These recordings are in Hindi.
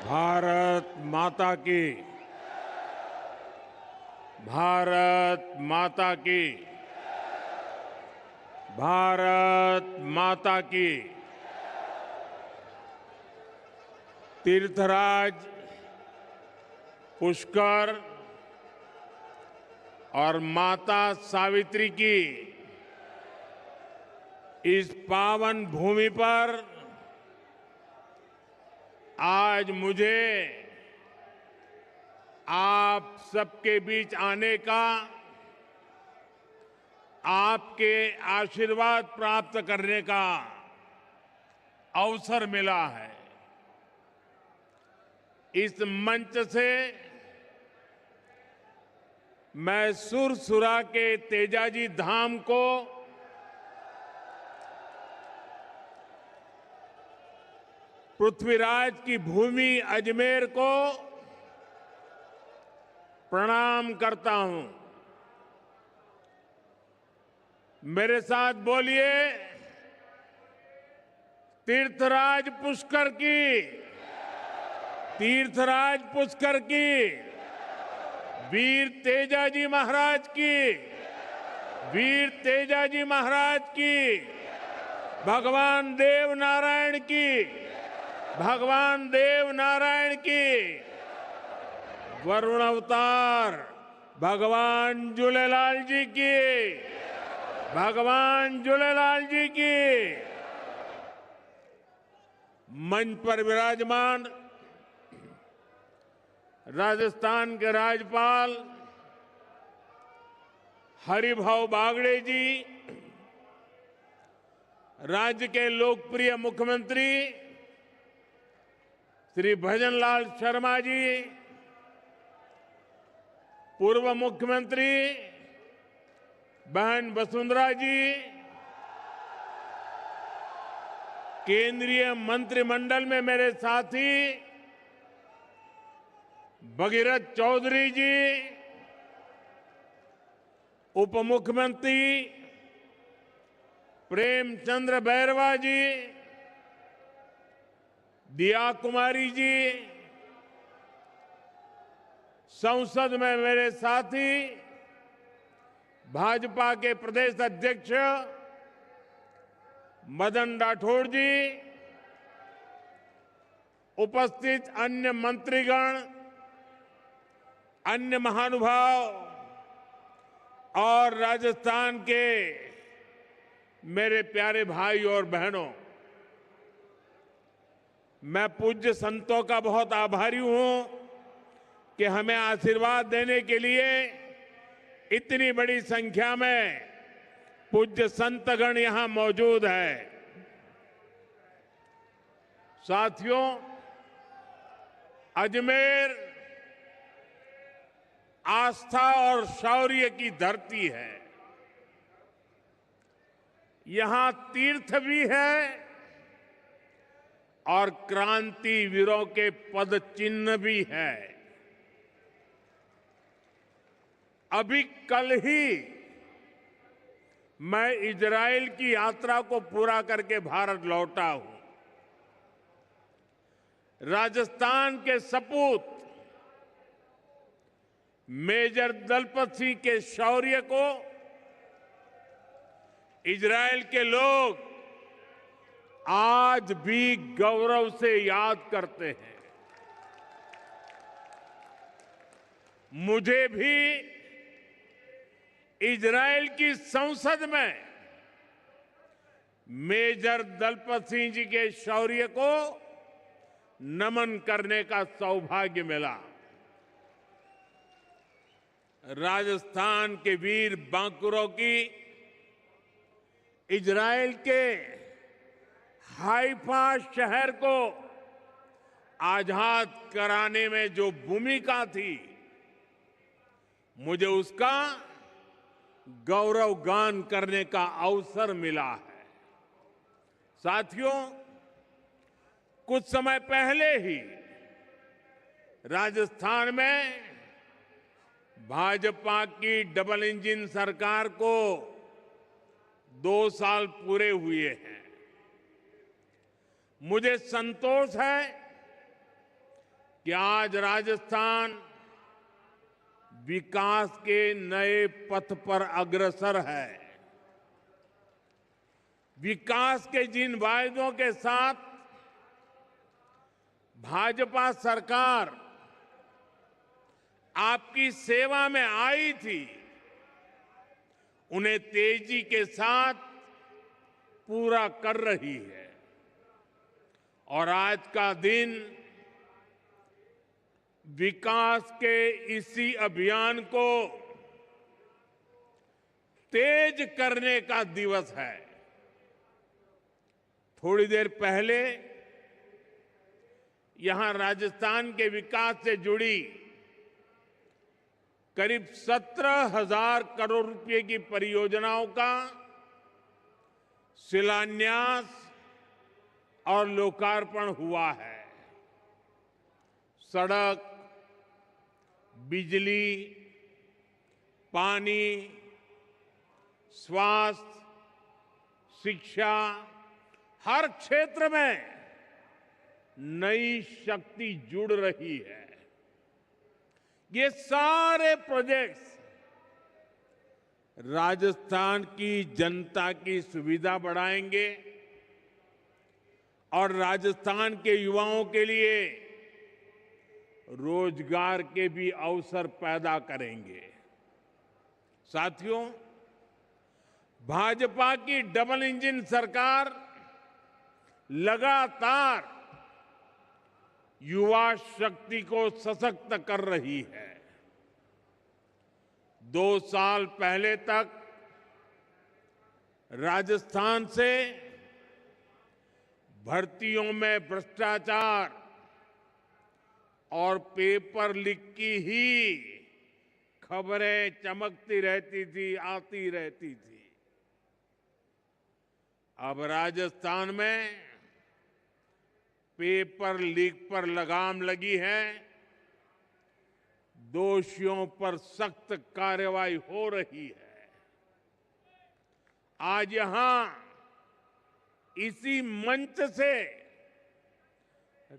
भारत माता की। भारत माता की। भारत माता की। तीर्थराज पुष्कर और माता सावित्री की इस पावन भूमि पर आज मुझे आप सबके बीच आने का, आपके आशीर्वाद प्राप्त करने का अवसर मिला है। इस मंच से मैं सुरसुरा के तेजाजी धाम को पृथ्वीराज की भूमि अजमेर को प्रणाम करता हूं। मेरे साथ बोलिए, तीर्थराज पुष्कर की। तीर्थराज पुष्कर की। वीर तेजाजी महाराज की। वीर तेजाजी महाराज की। भगवान देव नारायण की। भगवान देव नारायण की। वरुण अवतार भगवान झूलेलाल जी की। भगवान झूलेलाल जी की। मंच पर विराजमान राजस्थान के राज्यपाल हरिभाऊ बागड़े जी, राज्य के लोकप्रिय मुख्यमंत्री श्री भजनलाल शर्मा जी, पूर्व मुख्यमंत्री बहन वसुंधरा जी, केंद्रीय मंत्रिमंडल में मेरे साथी भगीरथ चौधरी जी, उप मुख्यमंत्री प्रेमचंद्र बैरवा जी, दिया कुमारी जी, संसद में मेरे साथी भाजपा के प्रदेश अध्यक्ष मदन राठौड़ जी, उपस्थित अन्य मंत्रीगण, अन्य महानुभाव और राजस्थान के मेरे प्यारे भाई और बहनों, मैं पूज्य संतों का बहुत आभारी हूं कि हमें आशीर्वाद देने के लिए इतनी बड़ी संख्या में पूज्य संतगण यहां मौजूद है। साथियों, अजमेर आस्था और शौर्य की धरती है। यहां तीर्थ भी है और क्रांति वीरों के पद चिन्ह भी है। अभी कल ही मैं इजराइल की यात्रा को पूरा करके भारत लौटा हूं। राजस्थान के सपूत मेजर दलपत सिंह के शौर्य को इजराइल के लोग आज भी गौरव से याद करते हैं। मुझे भी इजराइल की संसद में मेजर दलपत सिंह जी के शौर्य को नमन करने का सौभाग्य मिला। राजस्थान के वीर बांकुरों की इजराइल के हाइफा शहर को आजाद कराने में जो भूमिका थी, मुझे उसका गौरव गान करने का अवसर मिला है। साथियों, कुछ समय पहले ही राजस्थान में भाजपा की डबल इंजन सरकार को 2 साल पूरे हुए हैं। मुझे संतोष है कि आज राजस्थान विकास के नए पथ पर अग्रसर है। विकास के जिन वायदों के साथ भाजपा सरकार आपकी सेवा में आई थी, उन्हें तेजी के साथ पूरा कर रही है। और आज का दिन विकास के इसी अभियान को तेज करने का दिवस है। थोड़ी देर पहले यहां राजस्थान के विकास से जुड़ी करीब 17,000 करोड़ रुपए की परियोजनाओं का शिलान्यास और लोकार्पण हुआ है। सड़क, बिजली, पानी, स्वास्थ्य, शिक्षा, हर क्षेत्र में नई शक्ति जुड़ रही है। ये सारे प्रोजेक्ट्स राजस्थान की जनता की सुविधा बढ़ाएंगे और राजस्थान के युवाओं के लिए रोजगार के भी अवसर पैदा करेंगे। साथियों, भाजपा की डबल इंजन सरकार लगातार युवा शक्ति को सशक्त कर रही है। 2 साल पहले तक राजस्थान से भर्तियों में भ्रष्टाचार और पेपर लीक की ही खबरें चमकती रहती थी, आती रहती थी। अब राजस्थान में पेपर लीक पर लगाम लगी है। दोषियों पर सख्त कार्रवाई हो रही है। आज यहां इसी मंच से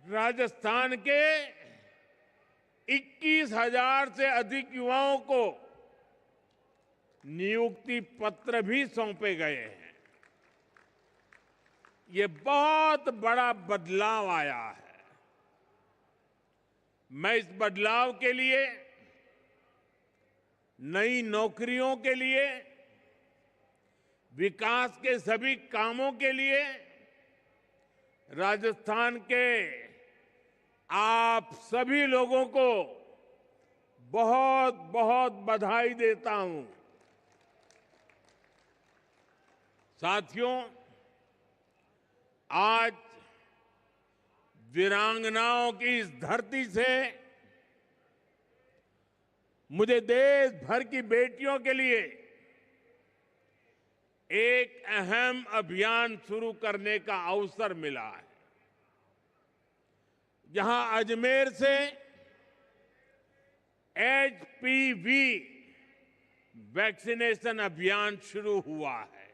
राजस्थान के 21,000 से अधिक युवाओं को नियुक्ति पत्र भी सौंपे गए हैं। ये बहुत बड़ा बदलाव आया है। मैं इस बदलाव के लिए, नई नौकरियों के लिए, विकास के सभी कामों के लिए राजस्थान के आप सभी लोगों को बहुत बहुत बधाई देता हूं। साथियों, आज वीरांगनाओं की इस धरती से मुझे देश भर की बेटियों के लिए एक अहम अभियान शुरू करने का अवसर मिला है। जहां अजमेर से HPV वैक्सीनेशन अभियान शुरू हुआ है।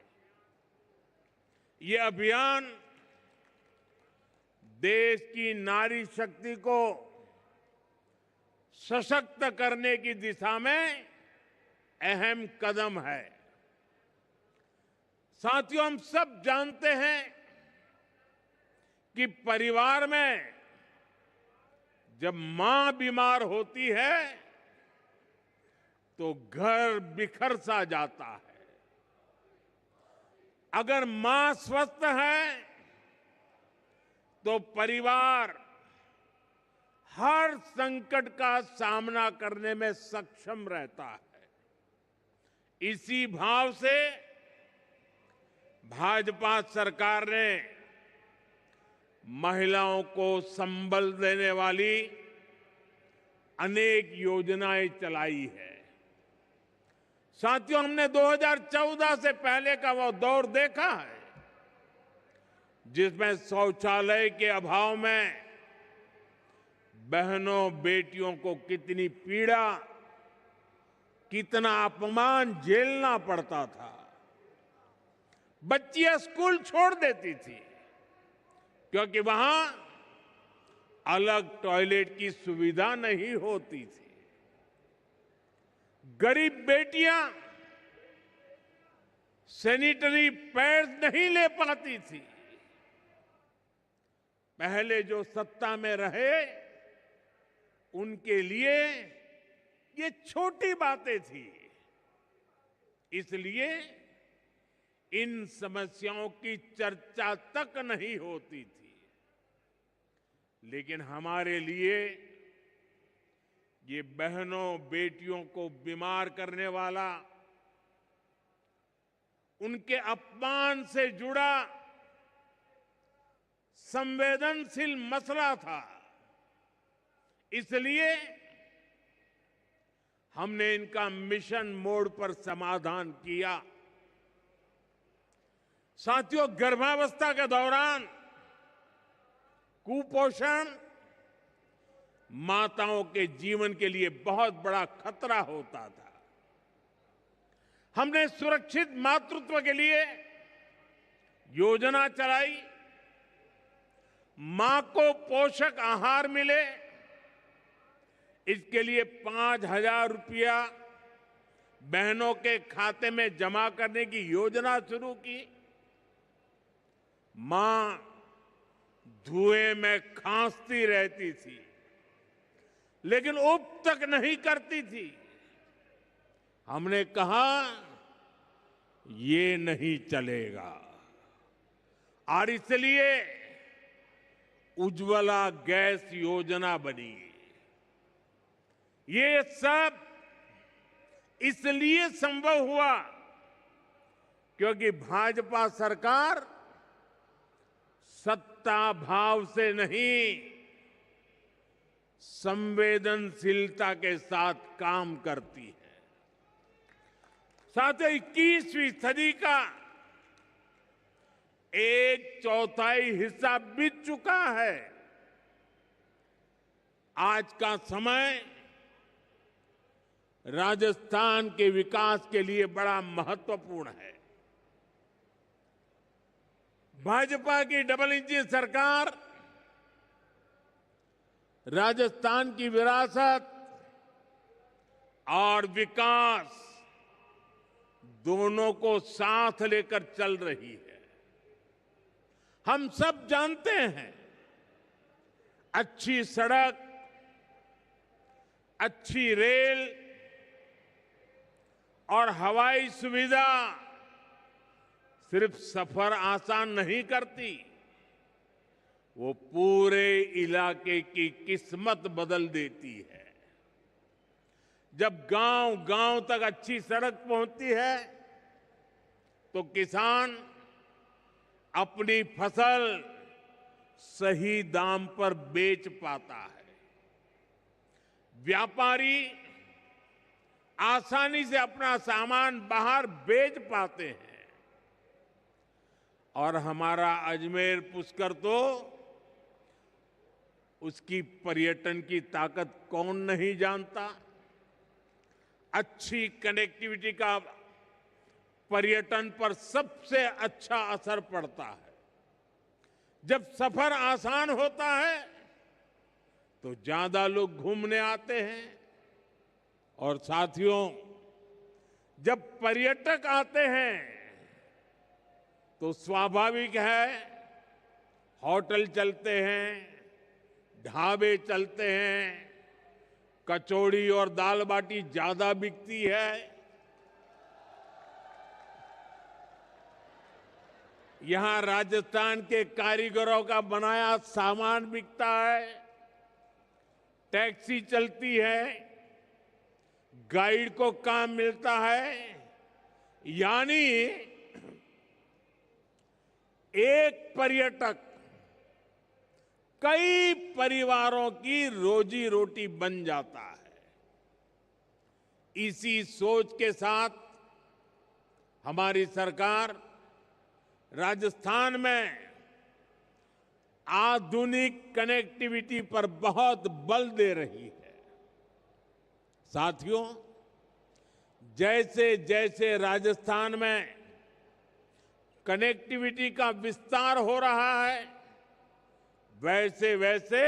ये अभियान देश की नारी शक्ति को सशक्त करने की दिशा में अहम कदम है। साथियों, हम सब जानते हैं कि परिवार में जब मां बीमार होती है तो घर बिखर सा जाता है। अगर मां स्वस्थ है तो परिवार हर संकट का सामना करने में सक्षम रहता है। इसी भाव से भाजपा सरकार ने महिलाओं को संबल देने वाली अनेक योजनाएं चलाई है। साथियों, हमने 2014 से पहले का वो दौर देखा है जिसमें शौचालय के अभाव में बहनों बेटियों को कितनी पीड़ा, कितना अपमान झेलना पड़ता था। बच्चियां स्कूल छोड़ देती थी क्योंकि वहां अलग टॉयलेट की सुविधा नहीं होती थी। गरीब बेटियां सैनिटरी पैड्स नहीं ले पाती थी। पहले जो सत्ता में रहे उनके लिए ये छोटी बातें थी, इसलिए इन समस्याओं की चर्चा तक नहीं होती थी। लेकिन हमारे लिए ये बहनों बेटियों को बीमार करने वाला, उनके अपमान से जुड़ा संवेदनशील मसला था। इसलिए हमने इनका मिशन मोड पर समाधान किया। साथियों, गर्भावस्था के दौरान कुपोषण माताओं के जीवन के लिए बहुत बड़ा खतरा होता था। हमने सुरक्षित मातृत्व के लिए योजना चलाई। मां को पोषक आहार मिले, इसके लिए 5,000 रुपया बहनों के खाते में जमा करने की योजना शुरू की। मां धुएं में खांसती रहती थी, लेकिन उब तक नहीं करती थी। हमने कहा ये नहीं चलेगा, और इसलिए उज्ज्वला गैस योजना बनी। ये सब इसलिए संभव हुआ क्योंकि भाजपा सरकार सत्ता भाव से नहीं, संवेदनशीलता के साथ काम करती है। साथ ही 21वीं सदी का 1/4 हिस्सा बीत चुका है। आज का समय राजस्थान के विकास के लिए बड़ा महत्वपूर्ण है। भाजपा की डबल इंजन सरकार राजस्थान की विरासत और विकास दोनों को साथ लेकर चल रही है। हम सब जानते हैं, अच्छी सड़क, अच्छी रेल और हवाई सुविधा सिर्फ सफर आसान नहीं करती, वो पूरे इलाके की किस्मत बदल देती है। जब गांव-गांव तक अच्छी सड़क पहुंचती है तो किसान अपनी फसल सही दाम पर बेच पाता है। व्यापारी आसानी से अपना सामान बाहर बेच पाते हैं। और हमारा अजमेर पुष्कर तो उसकी पर्यटन की ताकत कौन नहीं जानता। अच्छी कनेक्टिविटी का पर्यटन पर सबसे अच्छा असर पड़ता है। जब सफर आसान होता है तो ज्यादा लोग घूमने आते हैं। और साथियों, जब पर्यटक आते हैं तो स्वाभाविक है होटल चलते हैं, ढाबे चलते हैं, कचौड़ी और दाल बाटी ज्यादा बिकती है। यहां राजस्थान के कारीगरों का बनाया सामान बिकता है, टैक्सी चलती है, गाइड को काम मिलता है। यानी एक पर्यटक कई परिवारों की रोजी रोटी बन जाता है। इसी सोच के साथ हमारी सरकार राजस्थान में आधुनिक कनेक्टिविटी पर बहुत बल दे रही है। साथियों, जैसे जैसे राजस्थान में कनेक्टिविटी का विस्तार हो रहा है, वैसे वैसे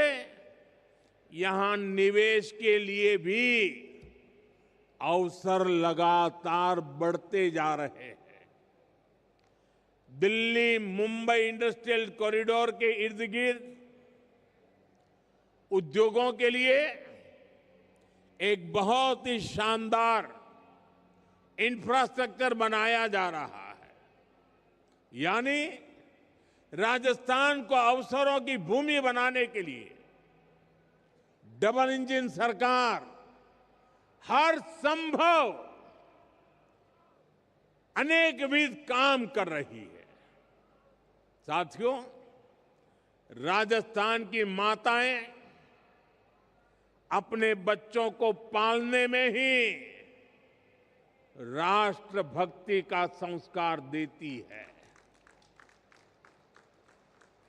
यहां निवेश के लिए भी अवसर लगातार बढ़ते जा रहे हैं। दिल्ली मुंबई इंडस्ट्रियल कॉरिडोर के इर्द गिर्द उद्योगों के लिए एक बहुत ही शानदार इंफ्रास्ट्रक्चर बनाया जा रहा है। यानी राजस्थान को अवसरों की भूमि बनाने के लिए डबल इंजन सरकार हर संभव अनेकविध काम कर रही है। साथियों, राजस्थान की माताएं अपने बच्चों को पालने में ही राष्ट्रभक्ति का संस्कार देती है।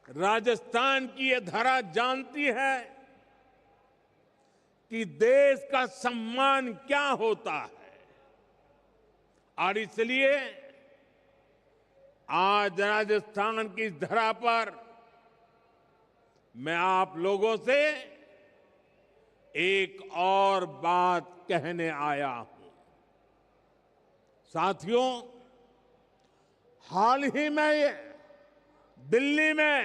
राजस्थान की ये धरा जानती है कि देश का सम्मान क्या होता है, और इसलिए आज राजस्थान की इस धरा पर मैं आप लोगों से एक और बात कहने आया हूं। साथियों, हाल ही में दिल्ली में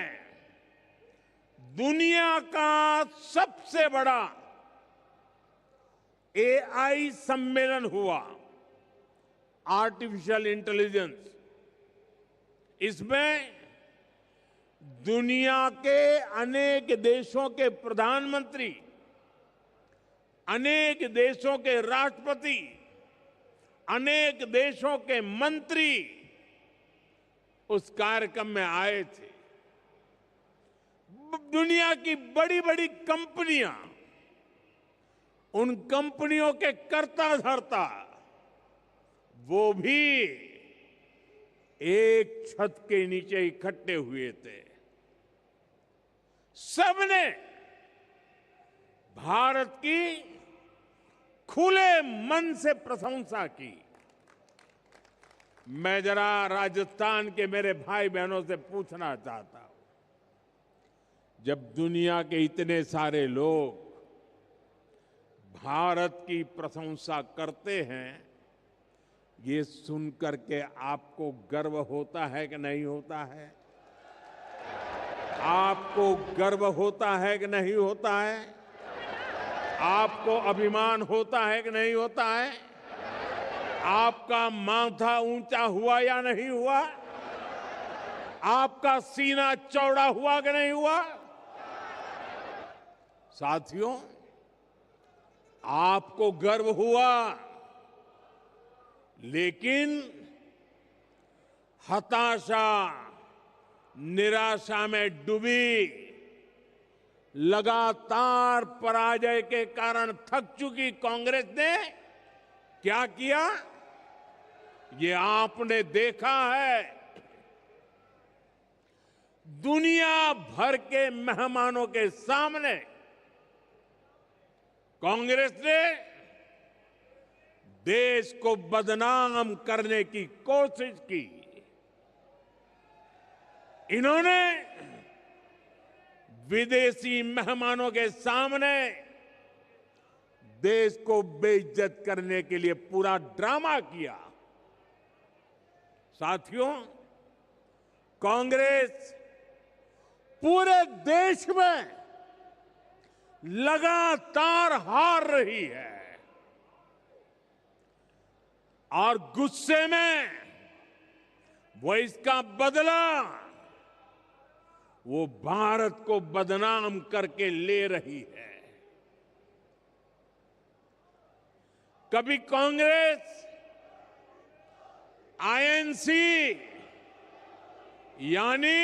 दुनिया का सबसे बड़ा एआई सम्मेलन हुआ, आर्टिफिशियल इंटेलिजेंस। इसमें दुनिया के अनेक देशों के प्रधानमंत्री, अनेक देशों के राष्ट्रपति, अनेक देशों के मंत्री उस कार्यक्रम में आए थे। दुनिया की बड़ी बड़ी कंपनियां, उन कंपनियों के कर्ता धर्ता, वो भी एक छत के नीचे इकट्ठे हुए थे। सबने भारत की खुले मन से प्रशंसा की। मैं जरा राजस्थान के मेरे भाई बहनों से पूछना चाहता हूं, जब दुनिया के इतने सारे लोग भारत की प्रशंसा करते हैं, ये सुनकर के आपको गर्व होता है कि नहीं होता है? आपको गर्व होता है कि नहीं होता है? आपको अभिमान होता है कि नहीं होता है? आपका माथा ऊंचा हुआ या नहीं हुआ? आपका सीना चौड़ा हुआ कि नहीं हुआ? साथियों, आपको गर्व हुआ, लेकिन हताशा, निराशा में डूबी, लगातार पराजय के कारण थक चुकी कांग्रेस ने क्या किया, ये आपने देखा है। दुनिया भर के मेहमानों के सामने कांग्रेस ने देश को बदनाम करने की कोशिश की। इन्होंने विदेशी मेहमानों के सामने देश को बेइज्जत करने के लिए पूरा ड्रामा किया। साथियों, कांग्रेस पूरे देश में लगातार हार रही है, और गुस्से में वो इसका बदला वो भारत को बदनाम करके ले रही है। कभी कांग्रेस आईएनसी यानी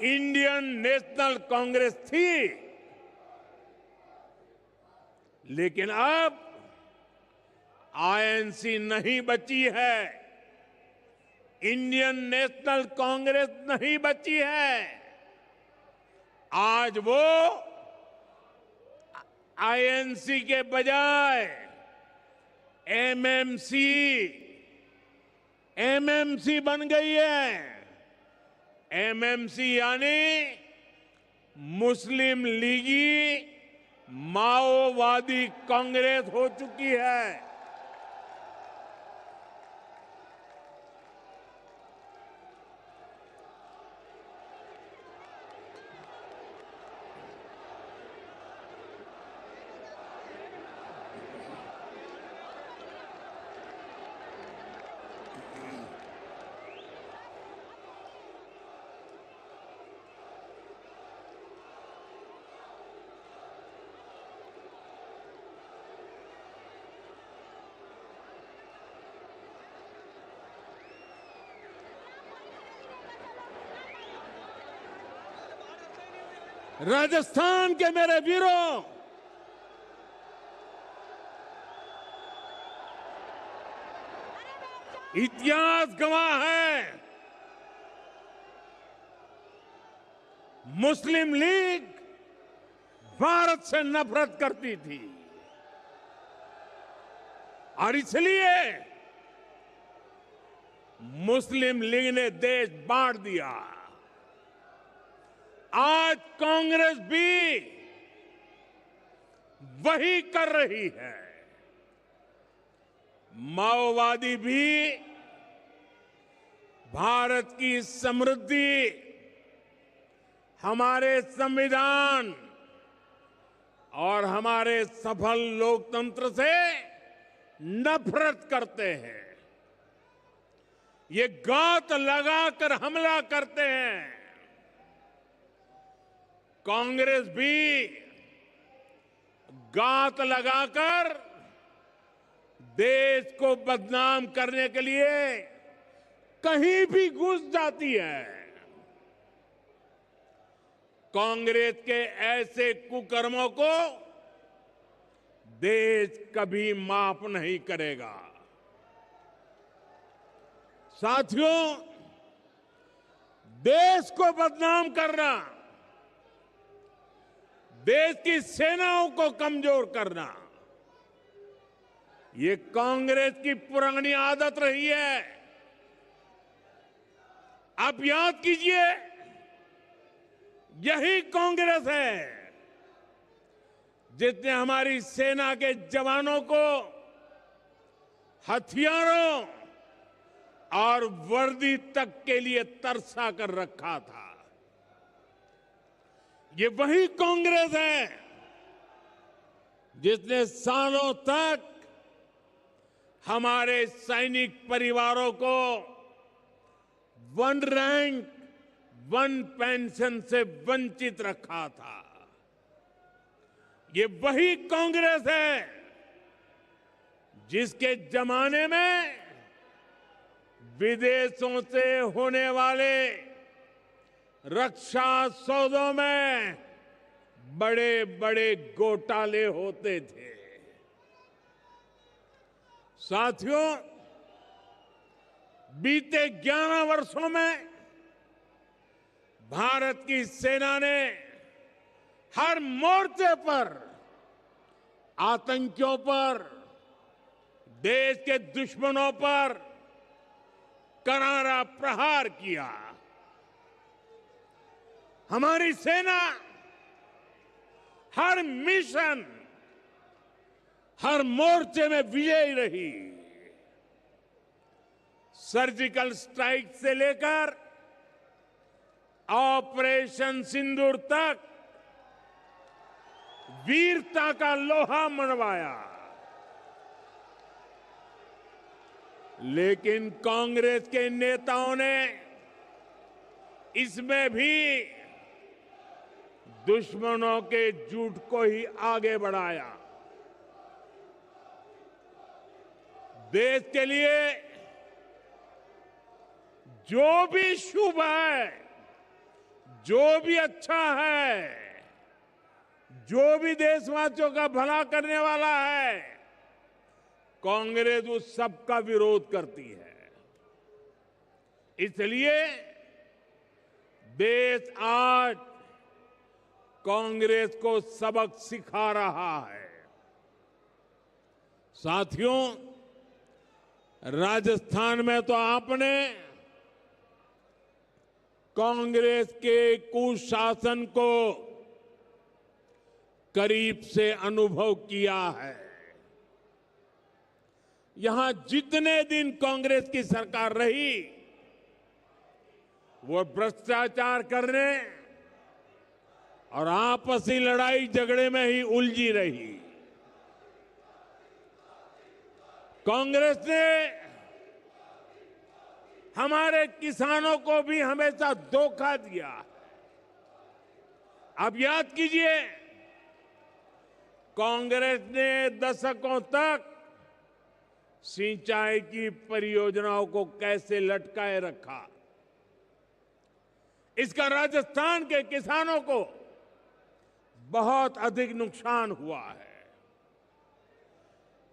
इंडियन नेशनल कांग्रेस थी, लेकिन अब आईएनसी नहीं बची है, इंडियन नेशनल कांग्रेस नहीं बची है। आज वो आईएनसी के बजाय एमएमसी बन गई है। एमएमसी यानी मुस्लिम लीगी माओवादी कांग्रेस हो चुकी है। राजस्थान के मेरे वीरों, इतिहास गवाह है, मुस्लिम लीग भारत से नफरत करती थी और इसलिए मुस्लिम लीग ने देश बांट दिया। आज कांग्रेस भी वही कर रही है। माओवादी भी भारत की समृद्धि, हमारे संविधान और हमारे सफल लोकतंत्र से नफरत करते हैं। ये घात लगाकर हमला करते हैं। कांग्रेस भी घात लगाकर देश को बदनाम करने के लिए कहीं भी घुस जाती है। कांग्रेस के ऐसे कुकर्मों को देश कभी माफ नहीं करेगा। साथियों, देश को बदनाम करना, देश की सेनाओं को कमजोर करना, ये कांग्रेस की पुरानी आदत रही है। आप याद कीजिए, यही कांग्रेस है जिसने हमारी सेना के जवानों को हथियारों और वर्दी तक के लिए तरसा कर रखा था। ये वही कांग्रेस है जिसने सालों तक हमारे सैनिक परिवारों को वन रैंक वन पेंशन से वंचित रखा था। ये वही कांग्रेस है जिसके जमाने में विदेशों से होने वाले रक्षा सौदों में बड़े बड़े घोटाले होते थे। साथियों, बीते 11 वर्षों में भारत की सेना ने हर मोर्चे पर आतंकियों पर, देश के दुश्मनों पर करारा प्रहार किया। हमारी सेना हर मिशन, हर मोर्चे में विजयी रही। सर्जिकल स्ट्राइक से लेकर ऑपरेशन सिंदूर तक वीरता का लोहा मनवाया। लेकिन कांग्रेस के नेताओं ने इसमें भी दुश्मनों के झूठ को ही आगे बढ़ाया। देश के लिए जो भी शुभ है, जो भी अच्छा है, जो भी देशवासियों का भला करने वाला है, कांग्रेस उस सब का विरोध करती है। इसलिए देश आज कांग्रेस को सबक सिखा रहा है। साथियों, राजस्थान में तो आपने कांग्रेस के कुशासन को करीब से अनुभव किया है। यहां जितने दिन कांग्रेस की सरकार रही, वो भ्रष्टाचार करने और आपसी लड़ाई झगड़े में ही उलझी रही। कांग्रेस ने हमारे किसानों को भी हमेशा धोखा दिया। आप याद कीजिए, कांग्रेस ने दशकों तक सिंचाई की परियोजनाओं को कैसे लटकाए रखा। इसका राजस्थान के किसानों को बहुत अधिक नुकसान हुआ है।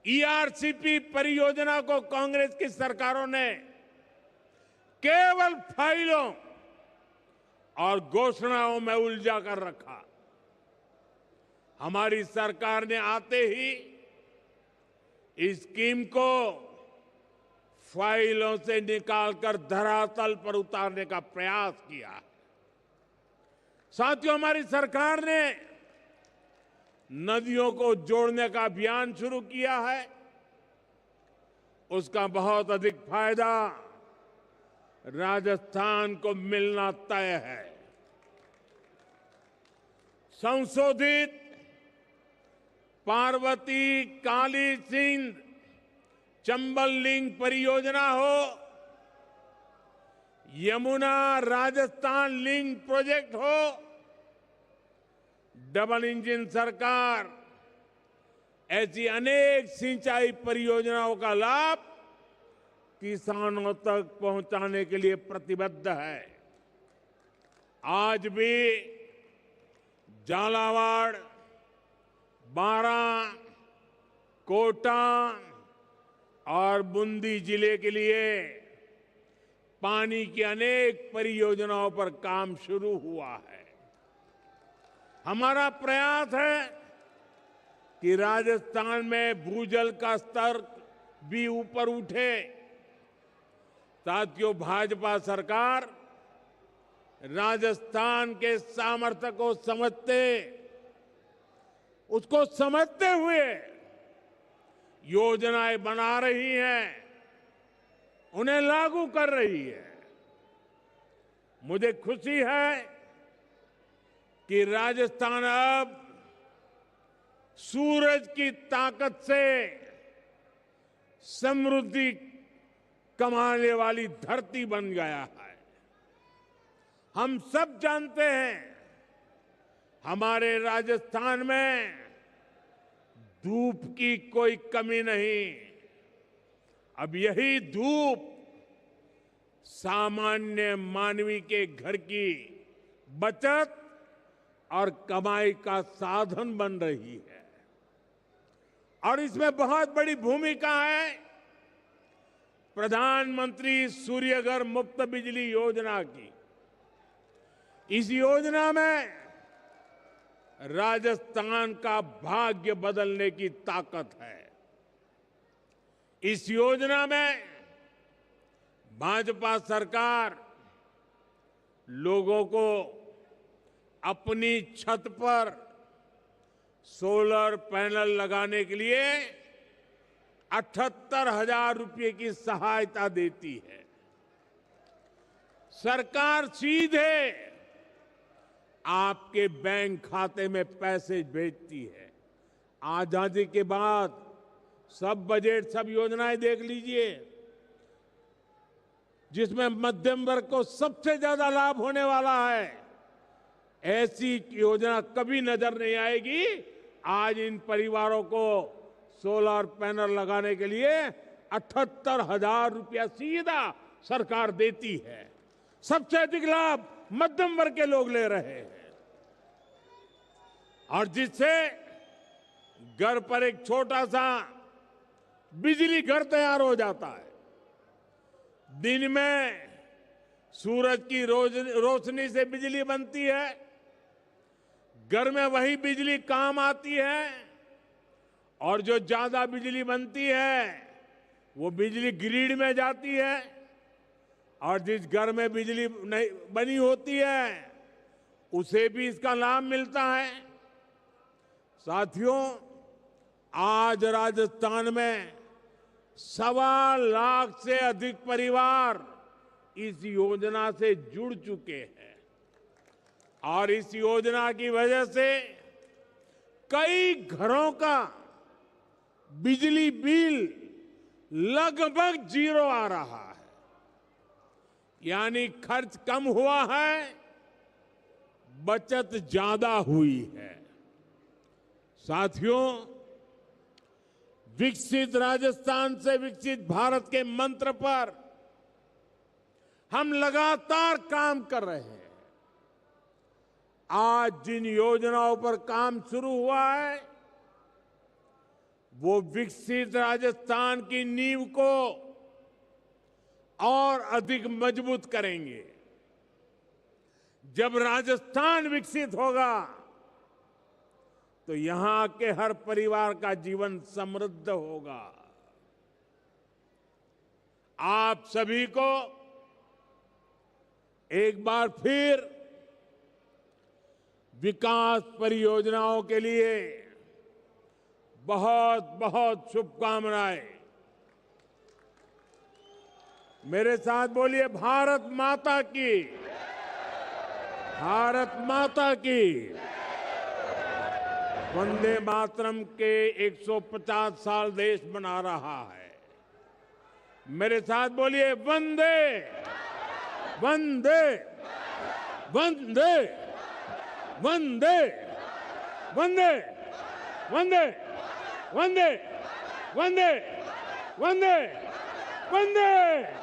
ईआरसीपी परियोजना को कांग्रेस की सरकारों ने केवल फाइलों और घोषणाओं में उलझा कर रखा। हमारी सरकार ने आते ही इस स्कीम को फाइलों से निकालकर धरातल पर उतारने का प्रयास किया। साथियों, हमारी सरकार ने नदियों को जोड़ने का अभियान शुरू किया है। उसका बहुत अधिक फायदा राजस्थान को मिलना तय है। संशोधित पार्वती काली सिंध चंबल लिंक परियोजना हो, यमुना राजस्थान लिंक प्रोजेक्ट हो, डबल इंजन सरकार ऐसी अनेक सिंचाई परियोजनाओं का लाभ किसानों तक पहुंचाने के लिए प्रतिबद्ध है। आज भी झालावाड़, बारां, कोटा और बूंदी जिले के लिए पानी की अनेक परियोजनाओं पर काम शुरू हुआ है। हमारा प्रयास है कि राजस्थान में भूजल का स्तर भी ऊपर उठे। साथियों, भाजपा सरकार राजस्थान के सामर्थ्य को उसको समझते हुए योजनाएं बना रही है, उन्हें लागू कर रही है। मुझे खुशी है कि राजस्थान अब सूरज की ताकत से समृद्धि कमाने वाली धरती बन गया है। हम सब जानते हैं, हमारे राजस्थान में धूप की कोई कमी नहीं। अब यही धूप सामान्य मानवी के घर की बचत और कमाई का साधन बन रही है। और इसमें बहुत बड़ी भूमिका है प्रधानमंत्री सूर्यघर मुफ्त बिजली योजना की। इस योजना में राजस्थान का भाग्य बदलने की ताकत है। इस योजना में भाजपा सरकार लोगों को अपनी छत पर सोलर पैनल लगाने के लिए 78,000 रुपये की सहायता देती है। सरकार सीधे आपके बैंक खाते में पैसे भेजती है। आजादी के बाद सब बजट, सब योजनाएं देख लीजिए, जिसमें मध्यम वर्ग को सबसे ज्यादा लाभ होने वाला है, ऐसी योजना कभी नजर नहीं आएगी। आज इन परिवारों को सोलर पैनल लगाने के लिए 78,000 रुपया सीधा सरकार देती है। सबसे अधिक लाभ मध्यम वर्ग के लोग ले रहे हैं, और जिससे घर पर एक छोटा सा बिजली घर तैयार हो जाता है। दिन में सूरज की रोशनी से बिजली बनती है, घर में वही बिजली काम आती है, और जो ज्यादा बिजली बनती है वो बिजली ग्रिड में जाती है, और जिस घर में बिजली नहीं बनी होती है उसे भी इसका लाभ मिलता है। साथियों, आज राजस्थान में 1.25 लाख से अधिक परिवार इस योजना से जुड़ चुके हैं और इस योजना की वजह से कई घरों का बिजली बिल लगभग 0 आ रहा है, यानी खर्च कम हुआ है, बचत ज्यादा हुई है। साथियों, विकसित राजस्थान से विकसित भारत के मंत्र पर हम लगातार काम कर रहे हैं। आज जिन योजनाओं पर काम शुरू हुआ है वो विकसित राजस्थान की नींव को और अधिक मजबूत करेंगे। जब राजस्थान विकसित होगा तो यहां के हर परिवार का जीवन समृद्ध होगा। आप सभी को एक बार फिर विकास परियोजनाओं के लिए बहुत बहुत शुभकामनाएं। मेरे साथ बोलिए, भारत माता की, भारत माता की। वंदे मातरम के 150 साल देश मना रहा है। मेरे साथ बोलिए, वंदे वंदे वंदे वंदे वंदे वंदे वंदे वंदे वंदे वंदे।